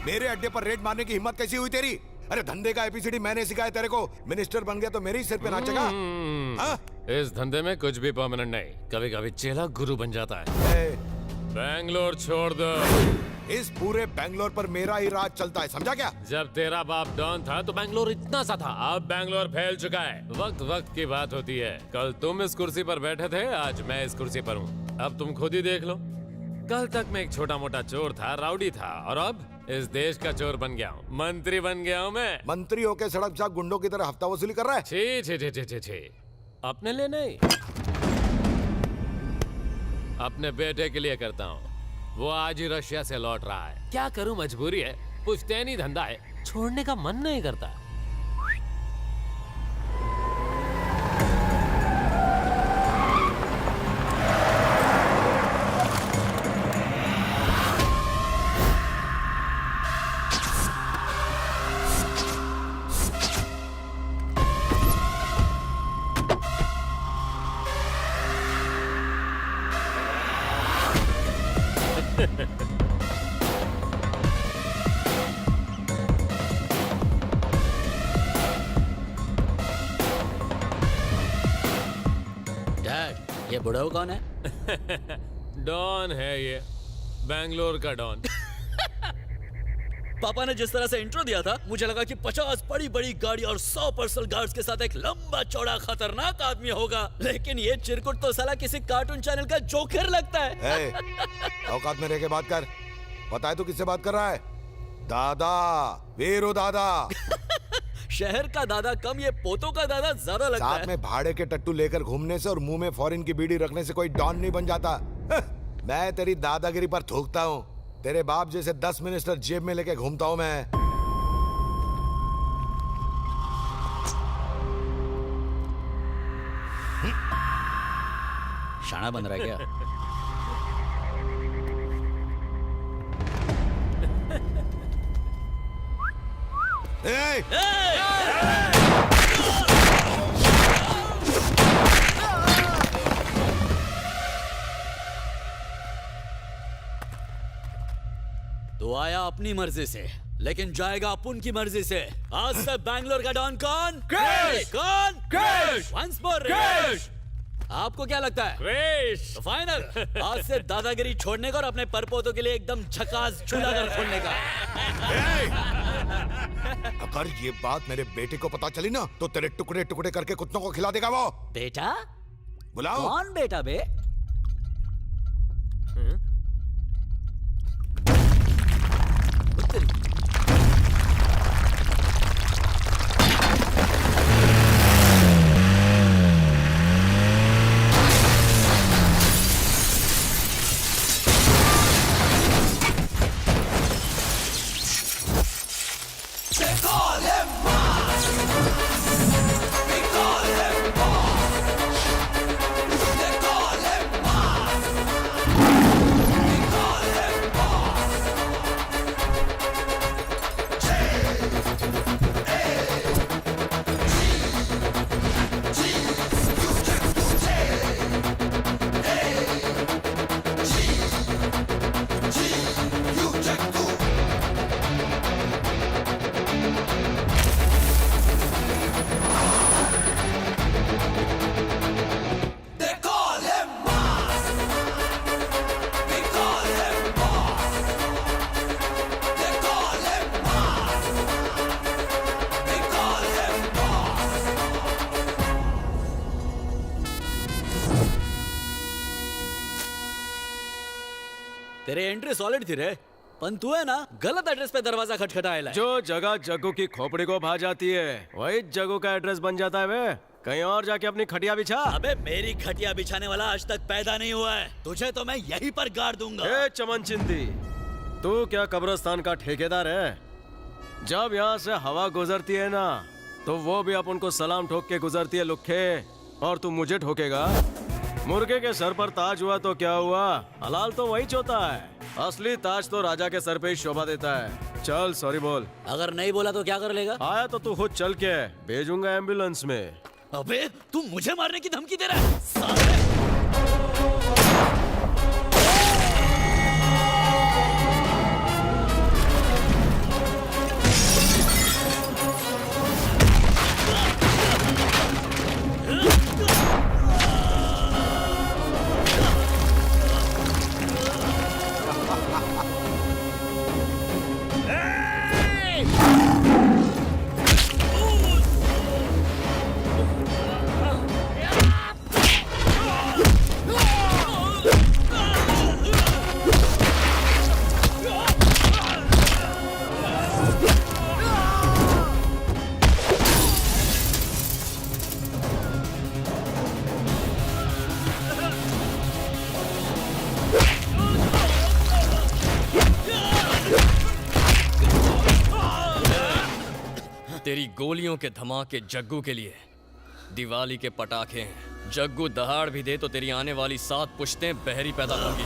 मेरे अड्डे पर रेड मारने की हिम्मत कैसी हुई तेरी? अरे धंधे का एबीसीडी मैंने सिखाया तेरे को। मिनिस्टर बन गया तो मेरे ही सिर पे नाचेगा? हाँ? इस धंधे में कुछ भी परमानेंट नहीं, कभी कभी चेला गुरु बन जाता है। बैंगलोर छोड़ दो। इस पूरे बैंगलोर पर मेरा ही राज चलता है, समझा क्या? जब तेरा बाप डॉन था तो बैंगलोर इतना सा था, अब बैंगलोर फैल चुका है। वक्त वक्त की बात होती है। कल तुम इस कुर्सी पर बैठे थे, आज मैं इस कुर्सी पर हूँ। अब तुम खुद ही देख लो। कल तक मैं एक छोटा मोटा चोर था, राउडी था, और अब इस देश का चोर बन गया हूँ, मंत्री बन गया हूँ मैं। मंत्री होके सड़क चाक गुंडों की तरह हफ्ता वसूली कर रहा है? छी छी छी छी छी छी। अपने लिए नहीं, अपने बेटे के लिए करता हूँ। वो आज ही रशिया से लौट रहा है। क्या करूँ, मजबूरी है, पुश्तैनी धंधा है, छोड़ने का मन नहीं करता। डैड, ये बुढ़ाऊ कौन है? डॉन है ये, बैंगलोर का डॉन। पापा ने जिस तरह से इंट्रो दिया था, मुझे लगा कि 50 बड़ी बड़ी गाड़ी और 100 पर्सनल गार्ड्स के साथ एक लंबा चौड़ा खतरनाक आदमी होगा, लेकिन ये चिरकुट तो साला किसी कार्टून चैनल का जोकर लगता है। औकात में रह के बात कर। पता है तू किससे बात कर रहा है? दादा, वीरू दादा। शहर का दादा कम, ये पोतों का दादा ज्यादा लगता है। साथ में भाड़े के टट्टू लेकर घूमने से और मुंह में फॉरेन की बीड़ी रखने से कोई डॉन नहीं बन जाता। मैं तेरी दादागिरी पर थूकता हूँ। तेरे बाप जैसे 10 मिनिस्टर जेब में लेके घूमता हूँ मैं। शाना बन रहा है क्या? तो आया अपनी मर्जी से, लेकिन जाएगा अपुन की मर्जी से। आज से बैंगलोर का डॉन कौन? क्रिश! कौन? क्रिश! Once more Krish! आपको क्या लगता है? क्रिश! तो फाइनल, आज से दादागिरी छोड़ने का और अपने परपोतों के लिए एकदम झकास झूलाघर खोलने का। अगर ये बात मेरे बेटे को पता चली ना, तो तेरे टुकड़े टुकड़े करके कुत्तों को खिला देगा वो। बेटा? बुलाओ। कौन बेटा बे? तेरे एंट्री सॉलिड थी रे, पण तू है ना गलत एड्रेस पे दरवाजा खटखटाएला। जो जगह जग्गू की खोपड़ी को भा जाती है, वही जग्गू का एड्रेस बन जाता है। वे कहीं और जाके अपनी खटिया बिछा। अबे मेरी खटिया बिछाने वाला आज तक पैदा नहीं हुआ है, तुझे तो मैं यहीं पर गाड़ दूंगा। ए चमन चिंदी, तू क्या कब्रिस्तान का ठेकेदार है? जब यहाँ से हवा गुजरती है ना, तो वो भी अपन को सलाम ठोक के गुजरती है लुखे, और तू मुझे ठोकेगा? मुर्गे के सर पर ताज हुआ तो क्या हुआ, हलाल तो वही चोता है, असली ताज तो राजा के सर पे ही शोभा देता है। चल सॉरी बोल। अगर नहीं बोला तो क्या कर लेगा? आया तो तू खुद चल के, भेजूंगा एम्बुलेंस में। अबे तू मुझे मारने की धमकी दे रहा है साले? तेरी गोलियों के धमाके जग्गू के लिए दिवाली के पटाखे हैं। जग्गू दहाड़ भी दे तो तेरी आने वाली 7 पुश्तें बहरी पैदा होंगी।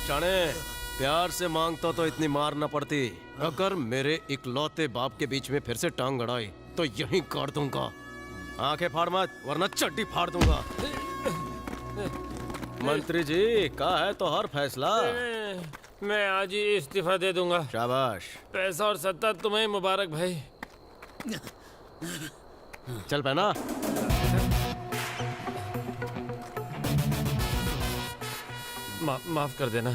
शाणे, प्यार से मांगता तो इतनी मार न पड़ती। अगर मेरे इकलौते बाप के बीच में फिर से टांग अड़ाई तो यहीं काट दूंगा। आंखें फाड़ मत वरना चड्डी फाड़ दूंगा। मंत्री जी का है तो हर फैसला। मैं आज ही इस्तीफा दे दूंगा। शाबाश। पैसा और सत्ता तुम्हें मुबारक भाई। चल पहना। माफ कर देना।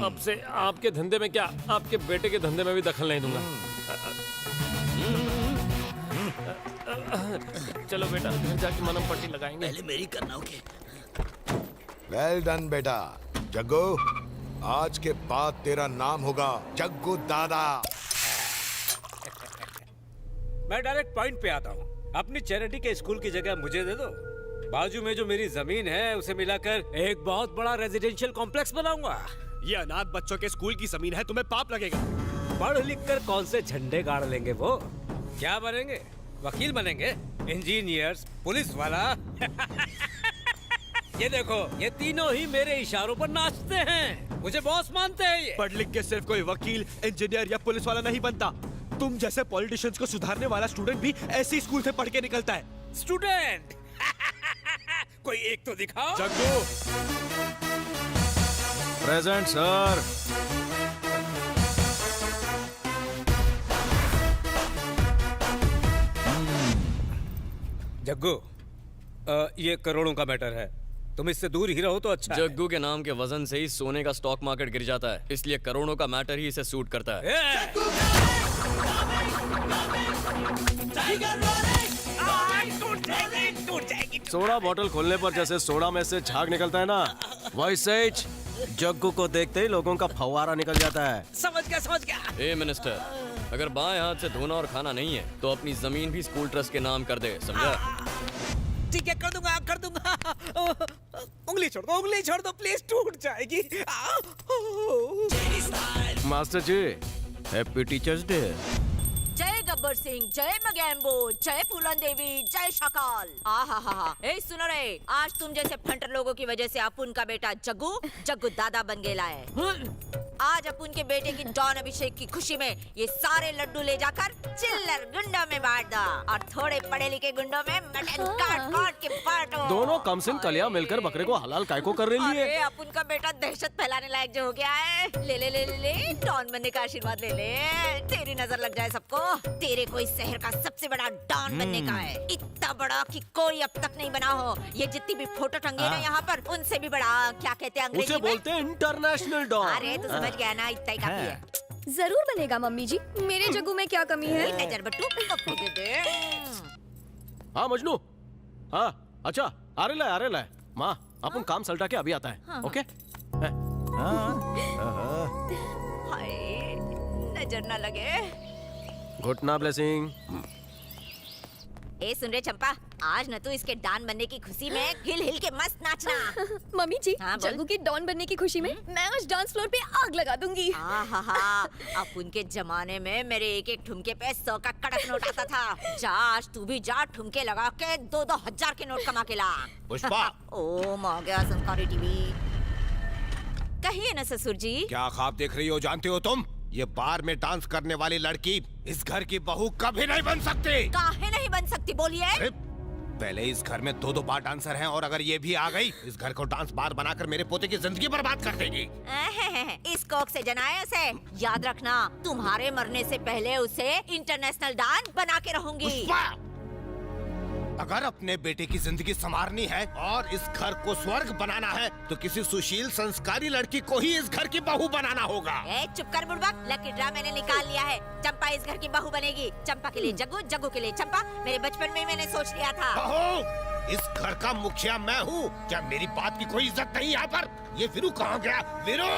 अब से आपके धंधे में क्या, आपके बेटे के धंधे में भी दखल नहीं दूंगा। चलो बेटा, घर जाके मलहम पट्टी लगाएंगे। पहले मेरी करना होगी। वेल डन बेटा। जग्गू, आज के बाद तेरा नाम होगा जग्गू दादा। मैं डायरेक्ट पॉइंट पे आता हूँ। अपनी चैरिटी के स्कूल की जगह मुझे दे दो। बाजू में जो मेरी जमीन है उसे मिलाकर एक बहुत बड़ा रेजिडेंशियल कॉम्प्लेक्स बनाऊंगा। ये अनाथ बच्चों के स्कूल की जमीन है, तुम्हें पाप लगेगा। पढ़ लिख कर कौन से झंडे गाड़ लेंगे वो? क्या बनेंगे? वकील बनेंगे, इंजीनियर्स, पुलिस वाला। ये देखो, ये तीनों ही मेरे इशारों पर नाचते हैं। मुझे बॉस मानते हैं ये। पढ़ लिख के सिर्फ कोई वकील, इंजीनियर या पुलिस वाला नहीं बनता। तुम जैसे पॉलिटिशियंस को सुधारने वाला स्टूडेंट भी ऐसे स्कूल से पढ़ के निकलता है। स्टूडेंट कोई एक तो दिखाओ। Jaggu, present sir. जग्गू, ये करोड़ों का मैटर है। तुम इससे दूर ही रहो तो अच्छा है। जग्गू के नाम के वजन से ही सोने का स्टॉक मार्केट गिर जाता है, इसलिए करोड़ों का मैटर ही इसे सूट करता है। सोडा बोतल खोलने पर जैसे सोडा में से झाग निकलता है ना, वैसे ही जग्गू को देखते ही लोगों का फव्वारा निकल जाता है। समझ गया। ए मिनिस्टर, अगर बाएं हाथ से धोना और खाना नहीं है तो अपनी जमीन भी स्कूल ट्रस्ट के नाम कर दे, समझा? ठीक है, कर दूंगा। उंगली छोड़ दो प्लीज, टूट जाएगी। मास्टर जी, हैप्पी टीचर्स डे। जय गब्बर सिंह, जय मगैम्बो, जय फूलन देवी, जय शकाल। आहा, ए सुनो रे, आज तुम जैसे फंटर लोगों की वजह से अपुन का बेटा जग्गू दादा बन गेला है। आज अपुन के बेटे की डॉन अभिषेक की खुशी में ये सारे लड्डू ले जाकर चिल्लर गुंडों में बांट दो और थोड़े पढ़े लिखे गुंडों में मटन काट के बांटो। दोनों कम सिम कलियां मिलकर बकरे को हलाल काय को कर रही है। अरे अपुन का बेटा दहशत फैलाने लायक जो हो गया है। ले डॉन बनने का आशीर्वाद ले। तेरी नजर लग जाए सबको। तेरे को इस शहर का सबसे बड़ा डॉन बनने का है। इतना बड़ा कि कोई अब तक नहीं बना हो। ये जितनी भी फोटो टंगी है ना यहाँ पर, उनसे भी बड़ा। क्या कहते हैं अंग्रेजी उसे में? बोलते हैं इंटरनेशनल डॉन। अरे तू समझ गया ना, इतना ही काफी है। जरूर बनेगा मम्मी जी। मेरे जग्गू में क्या कमी है? नजर बट्टू पप्पू दे दे। हाँ मजनू, हाँ अच्छा, आ रहे लाए माँ, अपन काम सलटा के अभी आता है। ओके? हाय, नजर ना लगे। घुटना ब्लेसिंग। ए सुन रे चंपा, आज न तू इसके डॉन बनने की खुशी में हिल हिल के मस्त नाचना। मम्मी जी, हाँ, बोल। जग्गू की डॉन बनने की खुशी में मैं आज डांस फ्लोर पे आग लगा दूंगी। अब उनके जमाने में मेरे एक एक ठुमके पे 100 का कड़क नोट आता था। जा आज तू भी जा, ठुमके लगा के 2-2 हजार के नोट कमा के ला। पुष्पा। ओ मो गया संस्कारी टीवी। कहिए न ससुर जी। क्या ख्वाब देख रही हो जानते हो तुम? ये बार में डांस करने वाली लड़की इस घर की बहू कभी नहीं बन सकती। काहे नहीं बन सकती बोलिए? अरे, पहले इस घर में 2-2 बार डांसर हैं और अगर ये भी आ गई इस घर को डांस बार बनाकर मेरे पोते की जिंदगी बर्बाद कर देगी। इस कोक से जनाए उसे। याद रखना, तुम्हारे मरने से पहले उसे इंटरनेशनल डांस बना के रहूंगी। पुष्पा! अगर अपने बेटे की जिंदगी संवारनी है और इस घर को स्वर्ग बनाना है तो किसी सुशील संस्कारी लड़की को ही इस घर की बहू बनाना होगा। ए चुप कर बुड़बक, लकी ड्रा मैंने निकाल लिया है। चंपा इस घर की बहू बनेगी। चंपा के लिए जग्गू, जग्गू के लिए चंपा। मेरे बचपन में ही मैंने सोच लिया था। बहू, इस घर का मुखिया मैं हूँ। क्या मेरी बात की कोई इज्जत नहीं यहाँ पर? ये वीरू कहाँ गया? वीरू,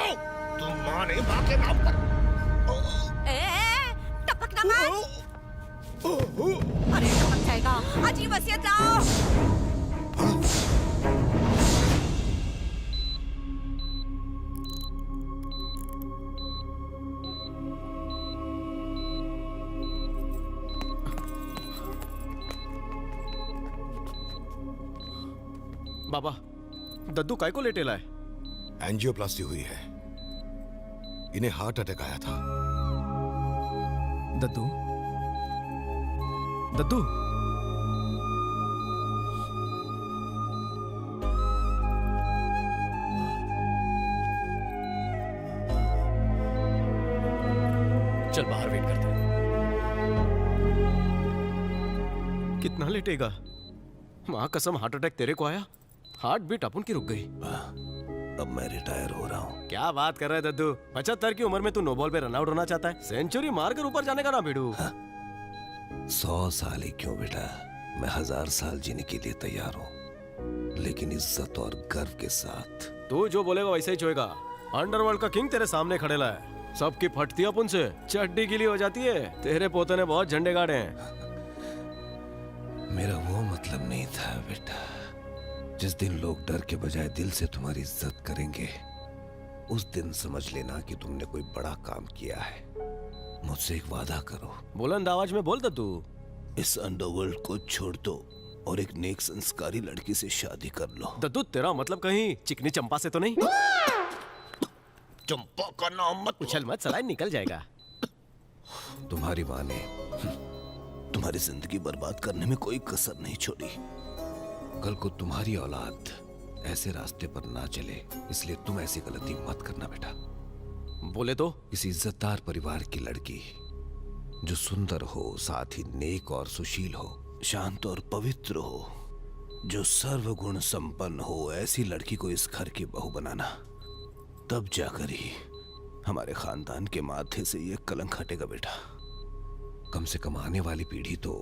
तुम माँ ने माँ के नाम पर। टपकना मत। अरे टपक जाएगा। अजी वसीयत लाओ। बाबा, दद्दू काय को लेटे लाए? एंजियोप्लास्टी हुई है, इन्हें हार्ट अटैक आया था। दद्दू, दद्दू, चल बाहर वेट करते हैं। कितना लेटेगा? माँ कसम, हार्ट अटैक तेरे को आया? हार्ट बीट अपन की रुक गई। अब मैं रिटायर हो रहा हूँ। क्या बात कर रहा है दद्दू? 75 की उम्र में तू नो बॉल पे रन आउट होना चाहता है? सेंचुरी मारकर ऊपर जाने का ना भिड़ू। 100 साल ही क्यों बेटा, मैं 1000 साल जीने के लिए तैयार हूँ, लेकिन इज्जत और गर्व के साथ। तू जो बोलेगा वैसे ही चोएगा। अंडरवर्ल्ड का किंग तेरे सामने खड़ेला है। सबकी फटती है अपन से, चड्डी गीली हो जाती है। तेरे पोते ने बहुत झंडे गाड़े हैं। मेरा वो मतलब नहीं था बेटा। जिस दिन लोग डर के बजाय दिल से तुम्हारी इज्जत करेंगे, उस दिन समझ लेना कि तुमने कोई बड़ा काम किया है। मुझसे एक वादा करो। बुलंद आवाज में बोल दद्दू। इस अंडरवर्ल्ड को छोड़ दो और एक नेक संस्कारी लड़की से शादी कर लो। दद्दू, तेरा मतलब कहीं चिकनी चंपा से तो नहीं? चंपा का नाम मत। उछल मत, सलाइन निकल जाएगा। तुम्हारी माँ ने तुम्हारी जिंदगी बर्बाद करने में कोई कसर नहीं छोड़ी। कल को तुम्हारी औलाद ऐसे रास्ते पर ना चले, इसलिए तुम ऐसी गलती मत करना बेटा। बोले तो? किसी इज्जतदार परिवार की लड़की जो सुंदर हो, साथ ही नेक और सुशील हो, शांत और पवित्र हो, जो सर्वगुण संपन्न हो, ऐसी लड़की को इस घर की बहू बनाना। तब जाकर ही हमारे खानदान के माथे से ये कलंक हटेगा बेटा। कम से कम आने वाली पीढ़ी तो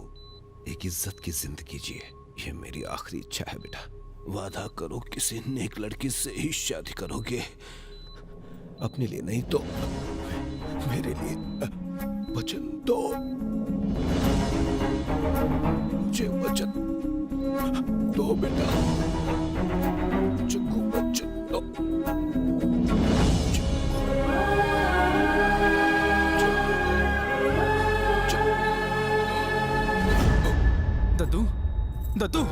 एक इज्जत की जिंदगी जिए, ये मेरी आखिरी इच्छा है बेटा। वादा करो किसी नेक लड़की से ही शादी करोगे, अपने लिए नहीं तो मेरे लिए। वचन दो मुझे, वचन दो बेटा। जग्गू, वचन दो। दद्दू, दद्दू,